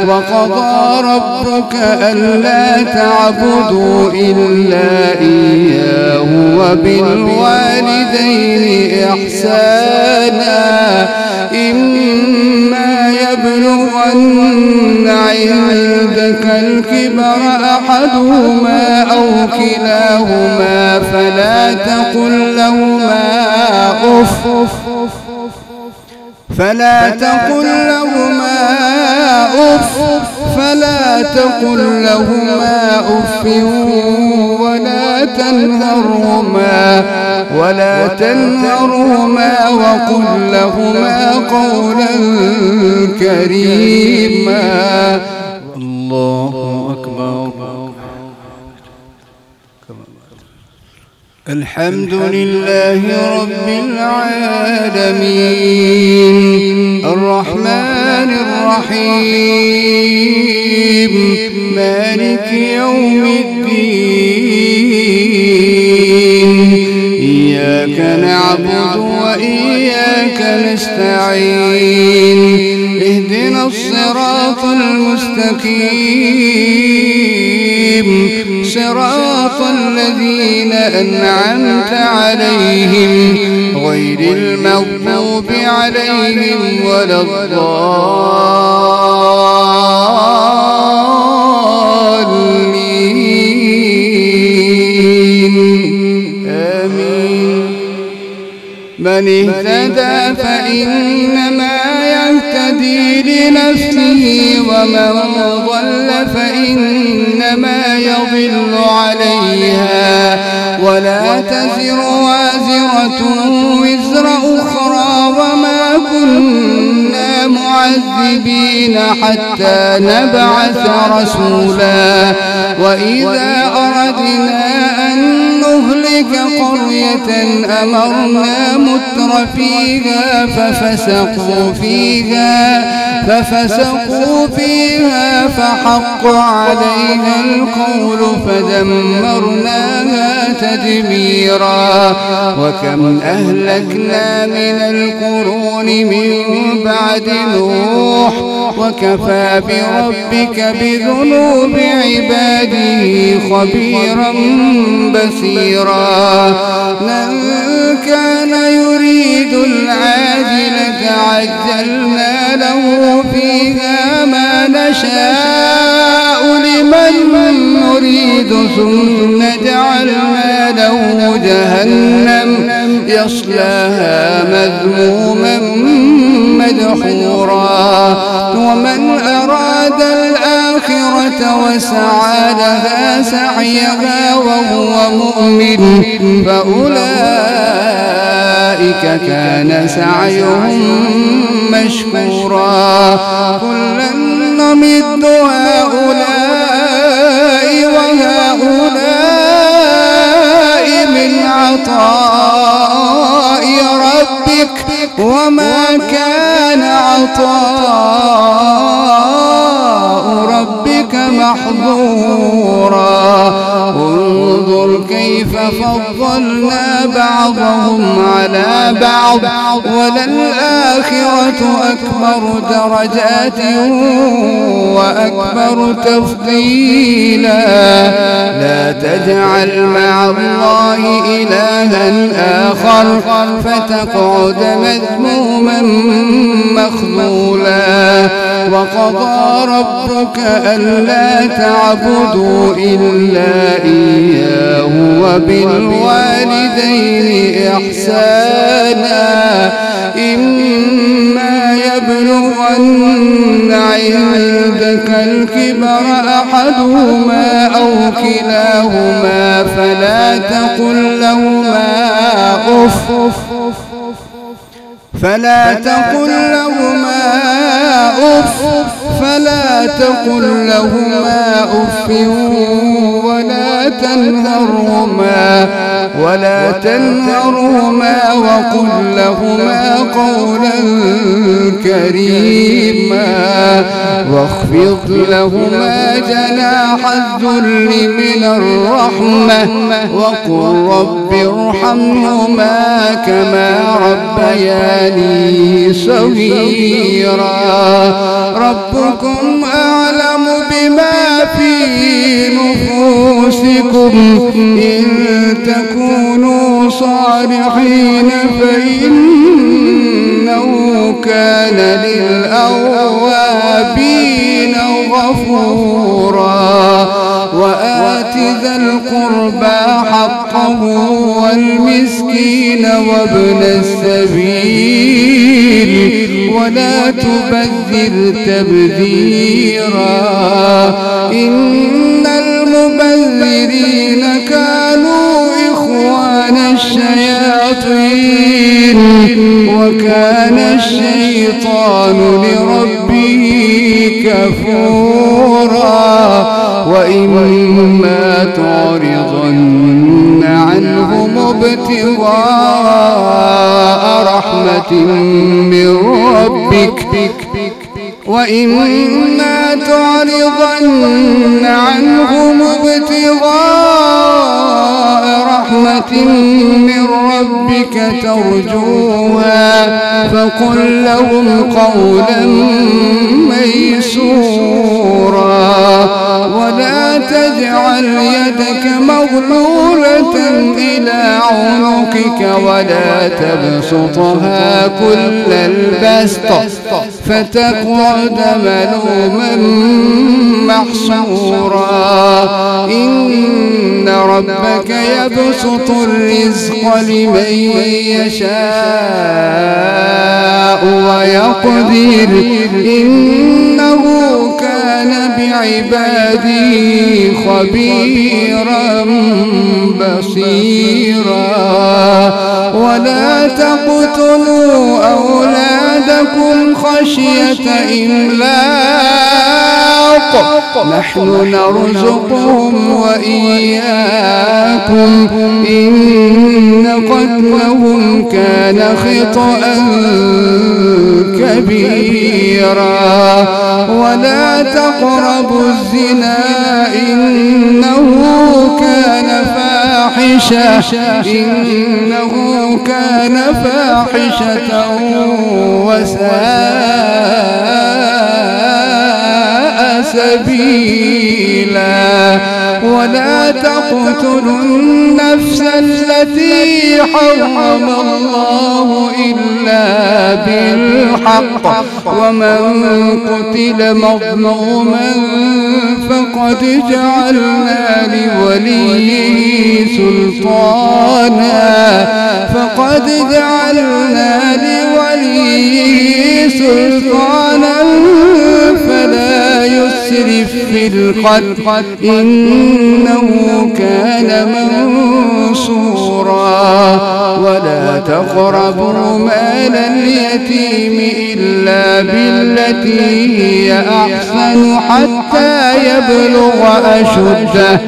وقضى ربك ألا تعبدوا إلا إياه وبالوالدين إحسانا إما يبلغن عندك الكبر أحدهما أو كلاهما فلا تقل لهما أف ولا تنهرهما وقل لهما قولا كريما. الله أكبر. الحمد لله رب العالمين الرحمن الرحيم مالك يوم الدين إياك نعبد وإياك نستعين اهدنا الصراط المستقيم صراط الذين أنعمت عليهم غير المغضوب عليهم ولا الضالين آمين. من اهتدى فإنما يهتدي لنفسه ومن ضل فإنما يضل عليها ولا تزر وازرة وزر أخرى وما كنا معذبين حتى نبعث رسولا. وإذا أردنا أن نهلك قرية أمرنا متر فيها ففسقوا فيها فحق عليها القول فدمرناها تدميرا. وكم أهلكنا من القرون من بعد نوح وكفى بربك بذنوب عباده خبيرا بصيرا. من كان يريد العاجلة عجلنا له فيها ما نشاء لمن نريد ثم جعلنا له جهنم يصلاها مذموما مدحورا. ومن أراد الآخرة وسعى لها سعيها وهو مؤمن فأولئك كان سعيهم مشكورا. كلا نمد هؤلاء وهؤلاء من عطاء ربك وما كان عطاء ربك محظورا. انظر كيف فضلنا بعضهم على بعض وللآخرة أكبر درجات وأكبر تفضيلا. لا تجعل مع الله إلها آخر فتقعد مذموما مخذولا. وقضى ربك ألا تعبدوا إلا إياه وبالوالدين إحسانا إما يبلغن عندك الكبر أحدهما أو كلاهما فلا تقل لهما أف ولا ولا تنهرهما وقل لهما قولا كريما واخفض لهما جناح الذل من الرحمة وقل رب ارحمهما كما ربياني صغيرا ربكم أعلم بما في نفوسكم إن تكونوا صالحين فإنه كان للأوابين غفورا وآت ذا القربى حقه والمسكين وابن السبيل ولا تبذر تبذيرا إن المبذرين كانوا إخوان الشياطين وكان الشيطان لربه كفورا وإما تعرضن عنهم ابتغاء رحمة من ربك وإما تعرضن عنهم ابتغاء رحمة من ربك ترجوها فقل لهم قولا ميسورا ولا تجعل يدك مغلولة إلى عنقك ولا تبسطها كل البسط فتقعد ملوما محسورا إن ربك يبسط الرزق لمن يشاء ويقدر إنه كان بعباده خبيرا بصيرا ولا تقتلوا أولادكم خشية إملاق نحن نرزقهم وإياكم إن قتلهم كان خطأ كبيرا ولا تقربوا الزنا إنه كان فاحشة وساء سبيلا ولا تقتلوا النفس التي حرم الله إلا بالحق ومن قتل مظلوما فقد جعلنا لوليه سلطانا فلا يسرف في القتل إنه كان منصورا ولا تقربوا مال اليتيم إلا بالتي هي أحسن حتى يبلغ أشده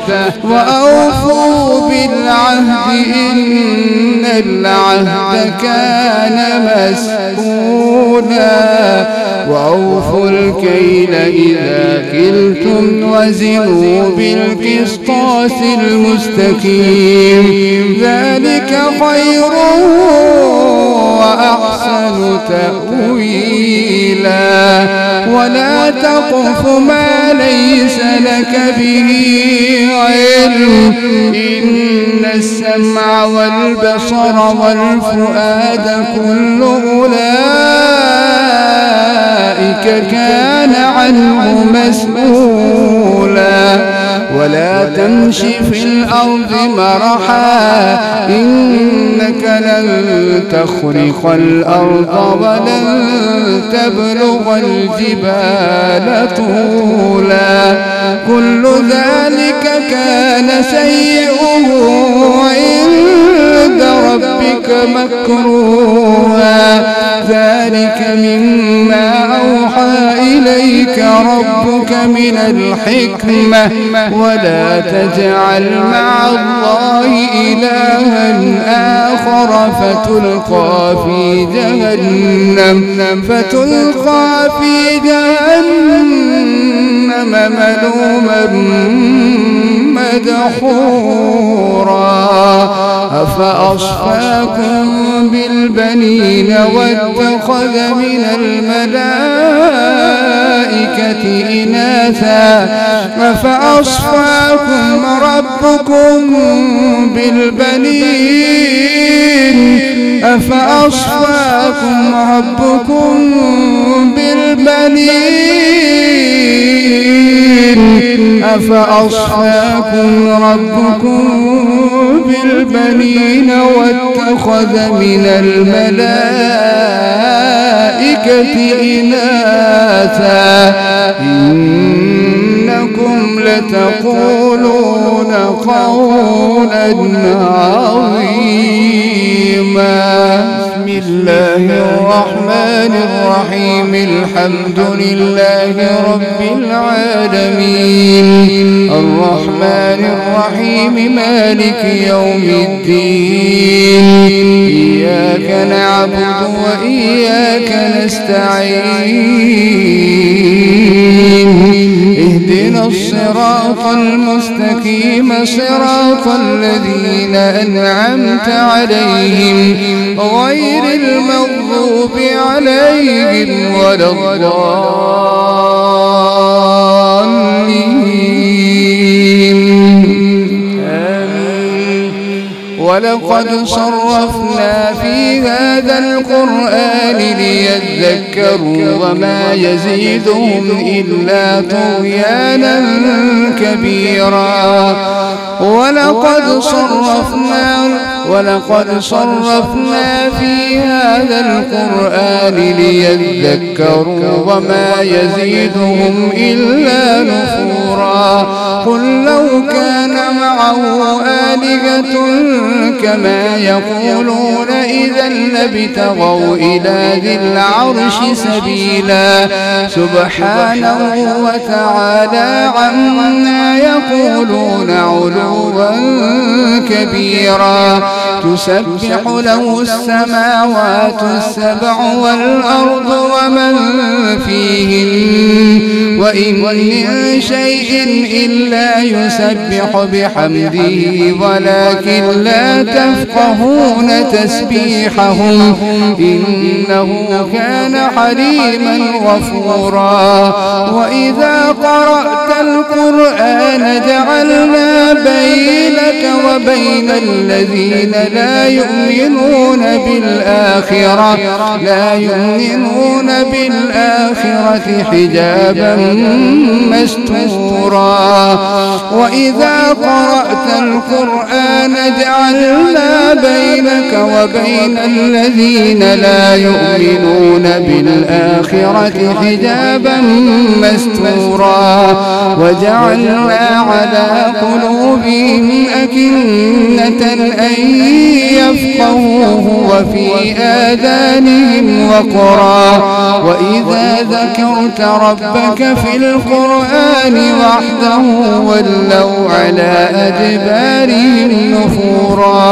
وأوفوا بالعهد إن العهد كان مسؤولا وأوفوا الكيل إذا كلتم وزنوا بالقسطاس المستقيم ذلك خير وأحسن تأويلا ولا تقف ما ليس لك به علم إن السمع والبصر والفؤاد كل أولئك كان عنه مسؤولا ولا تمش في الأرض مرحا إنك لن تخرق الأرض ولن تبلغ الجبال طولا كل ذلك كان سيئه عند ربك مكروها ذلك مما أوحى إليك ربك من الحكمة ولا تجعل مع الله إلها آخر فتلقى في جهنم ملوما مدحورا أفأصفاكم بالبنين واتخذ من الملائكة إناثا أفأصفاكم ربكم بالبنين واتخذ من الملائكة إناثا إنكم لتقولون قولا عظيما. بسم الله الرحمن الرحيم الحمد لله رب العالمين الرحمن الرحيم مالك يوم الدين إياك نعبد وإياك نستعين اهدنا الصراط المستقيم صراط الذين أنعمت عليهم غير المغضوب عليهم ولا الضالين آمين. ولقد صرفنا في هذا القرآن ليذكروا وما يزيدهم إلا طغيانا كبيرا. ولقد صرفنا في هذا القرآن ليذكروا وما يزيدهم إلا نفورا. قل لو كان معه آلهة كما يقولون إذا لابتغوا إلى ذي العرش سبيلا سبحانه وتعالى عما يقولون علوا كبيرا. تسبح له السماوات السبع والأرض ومن فيهن وإن من شيء إلا يسبح بحمده ولكن لا تفقهون تسبيحهم إنه كان حليما غفورا. وإذا قرأت القرآن جعلنا بينك وبين الذين لا يؤمنون بالآخرة حجابا مستورا. وإذا قرأت القرآن جعلنا بينك وبين الذين لا يؤمنون بالآخرة حجابا مستورا. وجعلنا على قلوبهم أكنة أن يفقهوه وفي آذانهم وقرا. وإذا ذكرت ربك في القرآن وحده ولوا على أدبارهم نفورا.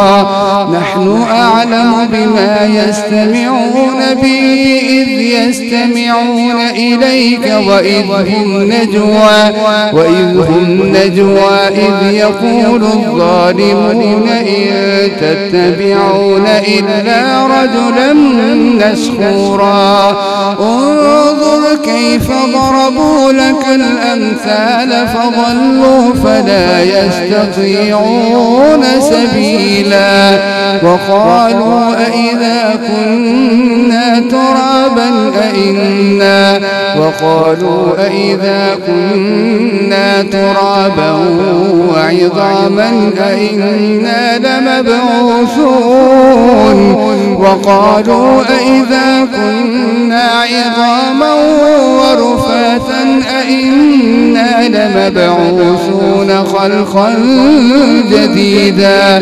نحن أعلم بما يستمعون به إذ يستمعون إليك وإذ هم نجوى إذ يقول الظالمون إن تتبعون إلا رجلا مسحورا. انظر كيف ضربوا لك الأمثال فضلوا فلا يستطيعون سبيلا. وقالوا أئذا كنا ترابا وعظاما أئنا لمبعوثون. وقالوا أئذا كنا عظاما ورفاتا أئنا إنا لمبعوثون خلقا جديدا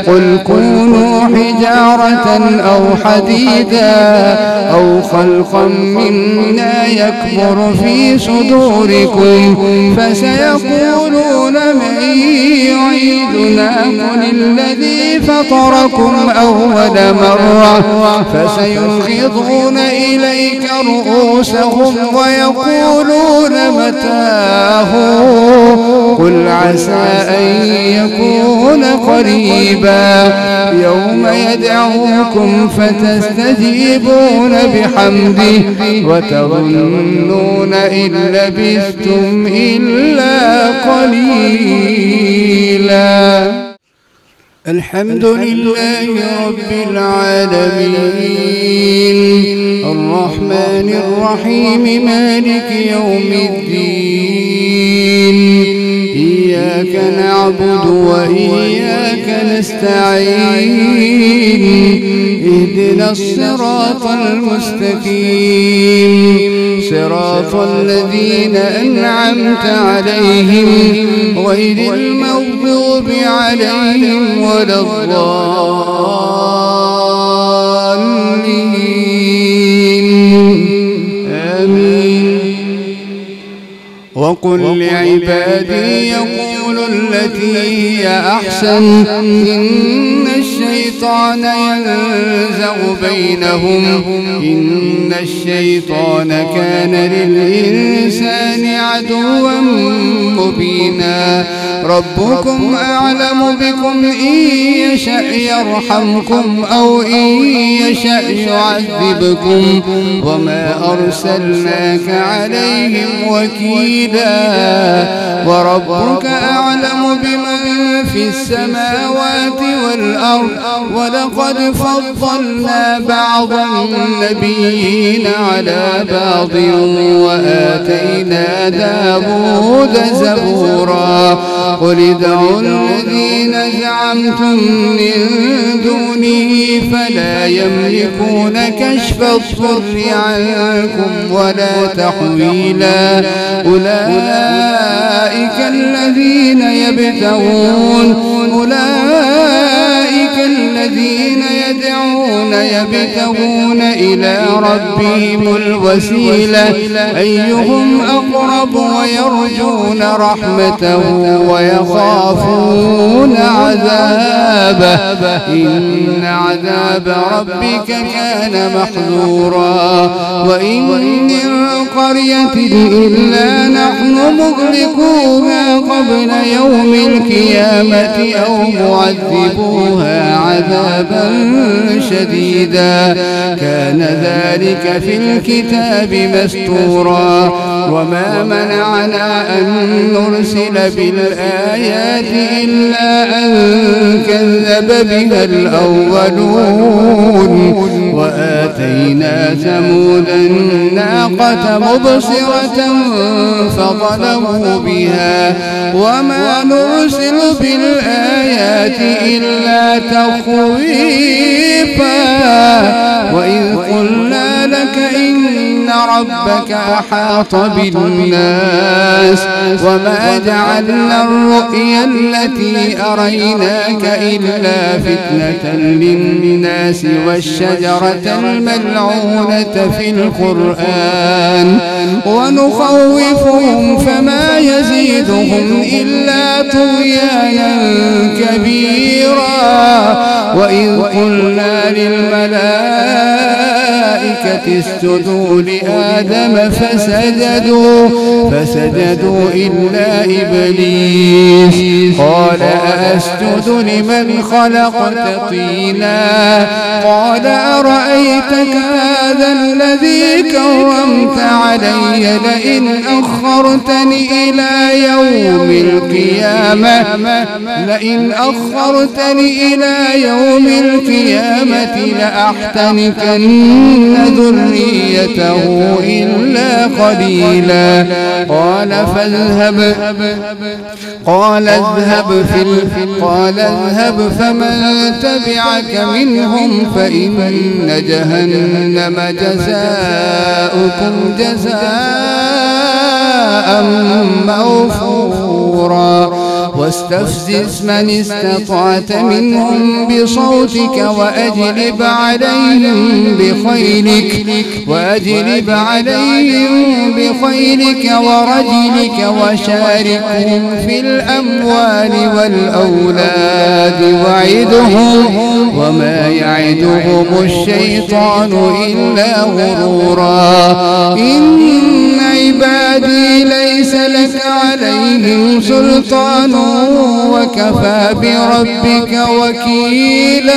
قل كونوا حجارة أو حديدا أو خلقا مما يكبر في صدوركم فسيقولون من يعيدنا قل الذي فطركم أول مرة فسينغضون إليك رؤوسهم ويقولون متاه قل عسى أن يكون قريبا يوم يدعوكم فتستجيبون بحمده وتظنون إن لبثتم إلا قليلا. الحمد لله رب العالمين الرحمن الرحيم مالك يوم الدين إياك نعبد وإياك نستعين اهدنا الصراط المستقيم صراط الذين أنعمت عليهم غير المغضوب عليهم ولا الضالين آمين. وقل لعبادي يقولوا التي هي أحسن إن الشيطان ينزغ بينهم إن الشيطان كان للإنسان عدوا مبينا ربكم أعلم بكم إن يشأ يرحمكم أو إن يشأ يعذبكم وما أرسلناك عليهم وكيلا وربك أعلم بمن في السماوات والأرض ولقد فضلنا بعض النبيين على بعض وآتينا داود زبورا قل ادعوا الذين زعمتم من دونه فلا يملكون كشف الضر عنكم ولا تحويلا أولئك الذين يبتغون إلى ربهم الوسيلة أيهم أقرب ويرجون رحمته ويخافون عذابه إن عذاب ربك كان محذورا وإن من قرية إلا نحن مغلقوها قبل يوم القيامة أو معذبوها عذابا شديدا كان ذلك في الكتاب مستورا وما منعنا أن نرسل بالآيات إلا أن كذب بها الأولون وآتينا ثمود الناقة مبصرة فظلموا بها وما نرسل بالآيات إلا تخويفا وإذ قلنا لك إن ربك أحاط بالناس وما جعلنا الرؤيا التي أريناك إلا فتنة للناس والشجرة الملعونة في القرآن ونخوفهم فما يزيدهم إلا طغيانا كبيرا وإذ قلنا للملائكة اسجدوا لآدم فسجدوا إلا إبليس قال أسجد لمن خلقت طينا قال أرأيتك هذا الذي كرمت علي لئن أخرتني إلى يوم القيامة لأحتنكن ذريته إلا قليلا قال اذهب فمن تبعك منهم فإن جهنم جزاؤكم جزاء موفورا واستفزز من استطعت منهم بصوتك وأجلب عليهم بخيلك ورجلك وشاركهم في الأموال والأولاد وعدهم وما يعدهم الشيطان إلا غرورا إن عبادي ليس لك عليهم سلطان وكفى بربك وكيلا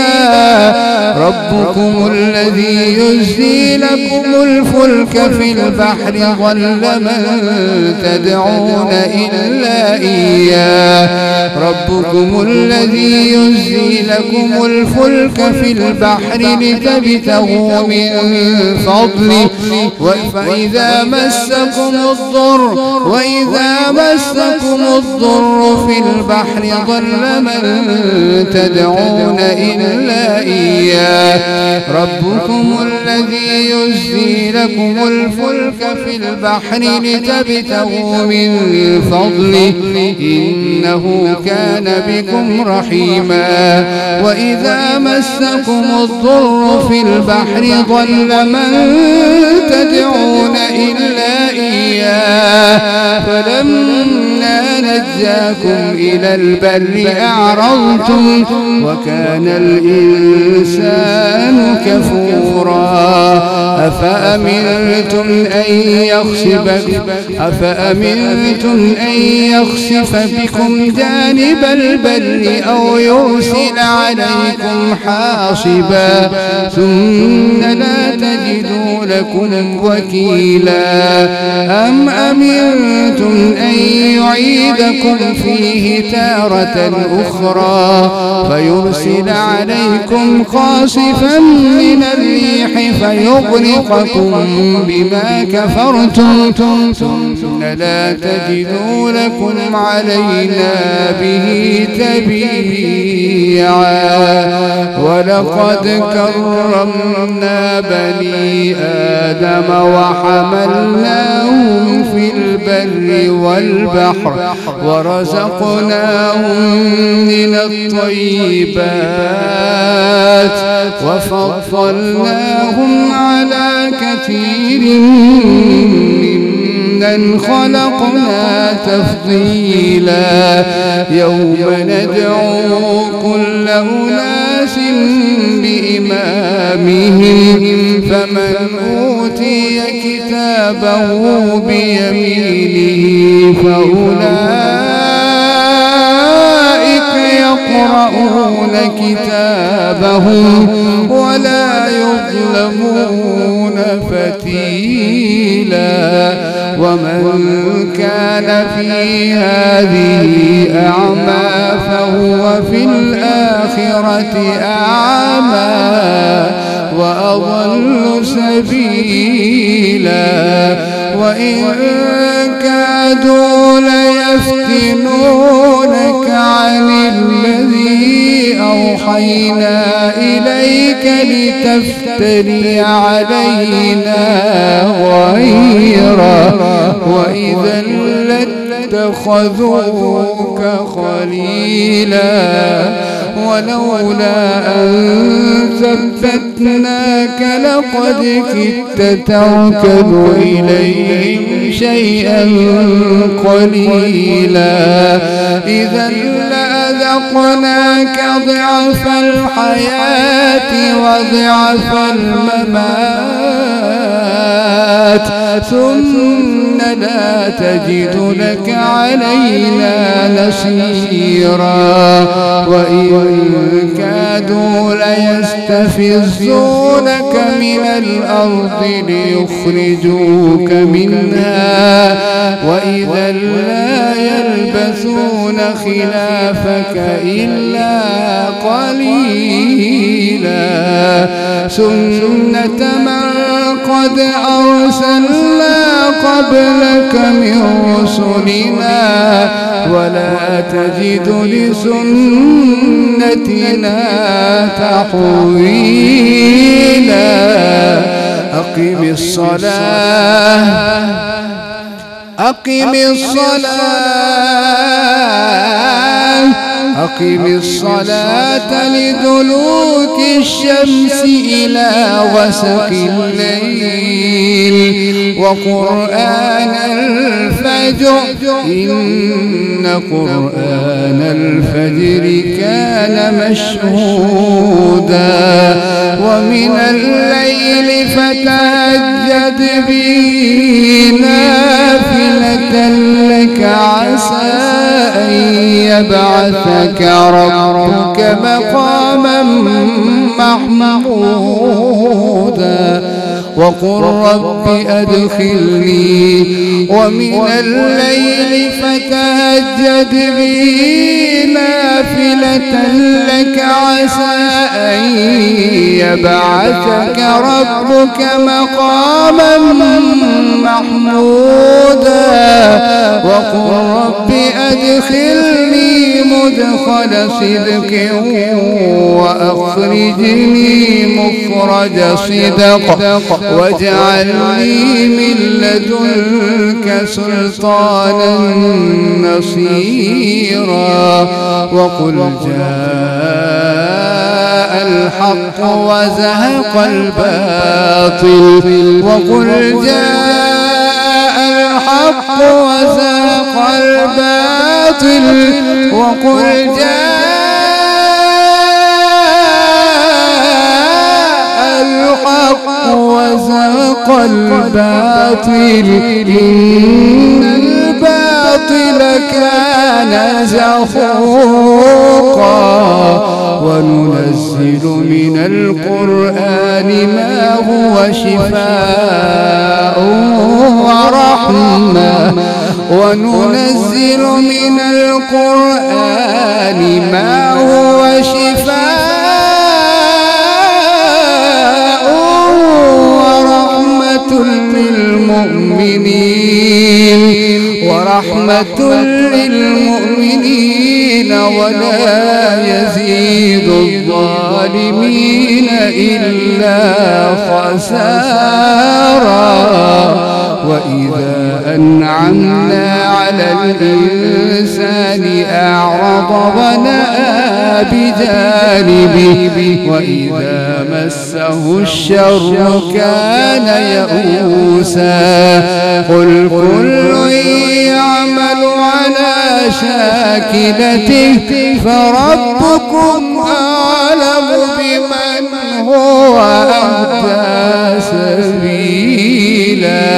ربكم الذي يزجي لكم الفلك في البحر ضل من تدعون إلا إياه ربكم الذي يزجي لكم الفلك في البحر لتبتغوا من فضله وإذا مسكم الضر في البحر ضل من تدعون إلا إياه ربكم الذي يزجي لكم الفلك في البحر لتبتغوا من فضله إنه كان بكم رحيما وإذا مسكم الضر في البحر ضل من تدعون إلا إياه فلما نجاكم إلى البر أعرضتم وكان الإنسان كفورا أفأمنتم أن يخسف بكم جانب البر أو يرسل عليكم حاصبا ثم لا تجدوا لكم وكيلا أم أمنتم أن يعيدكم فيه تارة أخرى فيرسل عليكم قاصفا من الريح فيغرقكم بما كفرتم ثم لا تجدوا لكم علينا به تبيعا ولقد كرمنا بني آدم وحملناهم في البر والبحر ورزقناهم من الطيبات وفضلناهم على كثير ممن خلقنا تفضيلا يوم ندعو كل أناس بإمامهم فمن أوتي كتابه بيمينه فأولئك يقرؤون كتابهم ولا يظلمون فتيلا ومن كان في هذه أعمى فهو في الآخرة أعمى وأضل سبيلا وإن كادوا ليفتنونك عن الذي أوحينا إليك لتفتري علينا غيره وإذا لاتخذوك خليلا ولولا أن ثبتناك لقد كدت تركن إليهم شيئا قليلا إذا لأذقناك ضعف الحياة وضعف الممات ثم لا تجد لك علينا نصيرا وإن كادوا ليستفزونك من الأرض ليخرجوك منها وإذا لا يلبثون خلافك إلا قليلا سنة من قد أرسلنا قبلك من رسلنا ولا تجد لسنتنا تحويلا أقم أقم الصلاة لدلوك الشمس إلى غسق الليل وقرآن الفجر إن قرآن الفجر كان مشهودا ومن الليل فتهجد به نافلة لك عسى أن يبعثك ربك مقاما محمودا وقل رب أدخلني ومن الليل فتهجد به نافلة لك عسى أن يبعثك ربك مقاما محمودا وقل رب أدخلني مدخل صدق وأخرجني مخرج صدق واجعلني من لدنك سلطانا نصيرا وقل جاء الحق وزهق الباطل وقل جاء الحق وزهق الباطل وقل وزهق الباطل إن الباطل كان زهوقا وننزل من القرآن ما هو شفاء ورحمة وننزل من القرآن ما هو شفاء ورحمة للمؤمنين ولا يزيد الظالمين إلا خسارا وإذا أنعمنا على الإنسان أعرض ونأى بجانبه وإذا مسه الشر كان يئوسا قل كل يعمل على شاكلته فربكم أعلم بمن هو أهدى سبيلا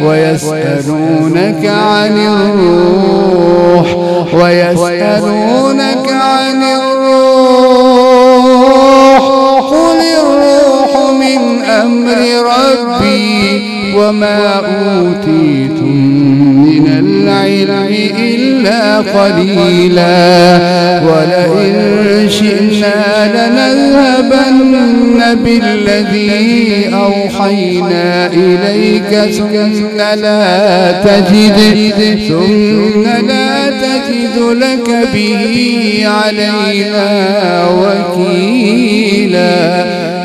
ويسألونك عن الروح قل الروح من أمر ربي وما أوتيتم من العلم إلا قليلا ولئن شئنا لنذهبن بالذي أوحينا إليك ثم لا تجد لك به علينا وكيلا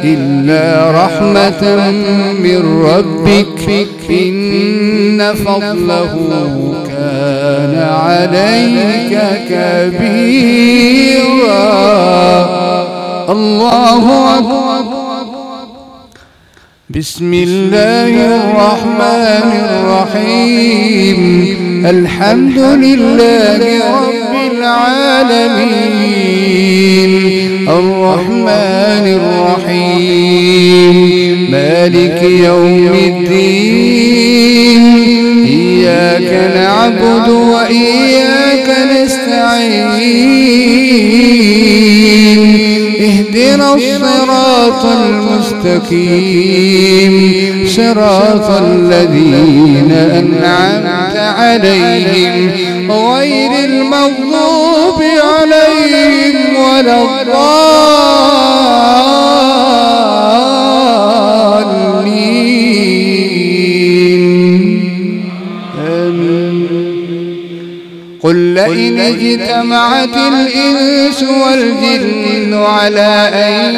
إلا رحمة من ربك إن فضله كان عليك كبيرا الله أكبر بسم الله الرحمن الرحيم الحمد لله رب العالمين الرحمن الرحيم مالك يوم الدين إياك نعبد وإياك نستعين اهدنا الصراط المستقيم صراط الذين أنعمت عليهم غير المغضوب عليهم ولا الضالين قل لئن اجتمعت الإنس والجن على أن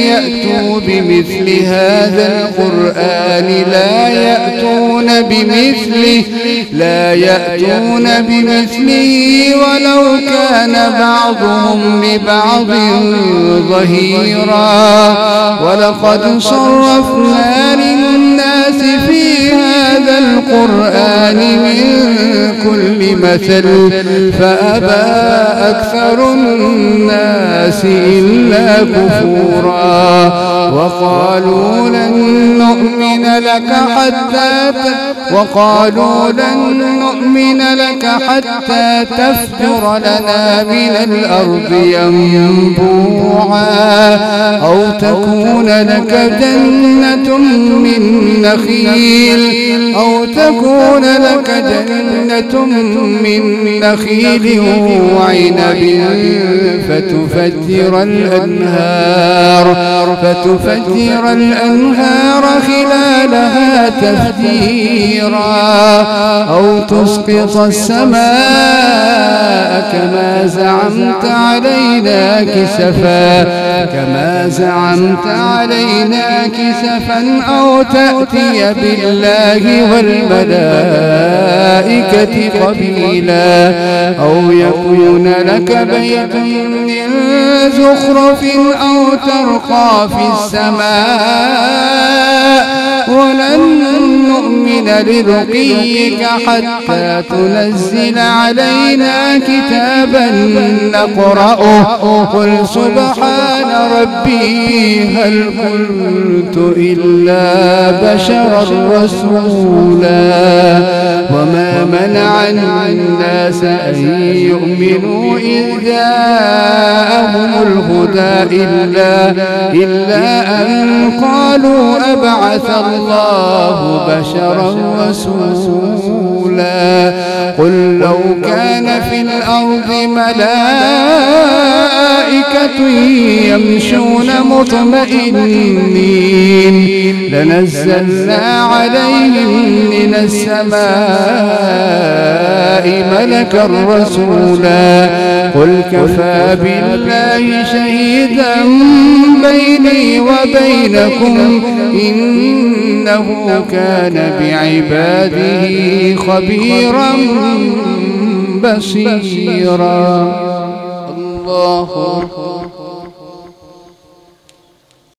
يأتوا بمثل هذا القرآن لا يأتون بمثله ولو كان بعضهم لبعض ظهيرا. ولقد صرفنا للناس في هذا القرآن من كل مثل فأبى أكثر الناس إلا كفورا. وقالوا لن نؤمن لك حتى تفجر لنا من الأرض ينبوعا أو تكون لك جنة من نخيل وعنب فتفجر الأنهار خلالها تفجيرا أو تسقط السماء كما زعمت علينا كسفا أو تأتي بالله والملائكة قبيلا أو يكون لك بيت من زخرف أو ترقى في السماء ولن نؤمن لرقيك حتى تنزل علينا كتابا نقرأه قل سبحان ربي هل كنت إلا بشرا رسولا. وما منع الناس أن يؤمنوا إذ جاءهم الهدى إلا أن قالوا أبعث الله بشرا رسولا. قل لو كان في الأرض ملائكة يمشون مطمئنين لنزلنا عليهم من السماء ملكا رسولا. قل كفى بالله شهيدا بيني وبينكم إنه كان بعباده خبيرا بصيرا. الله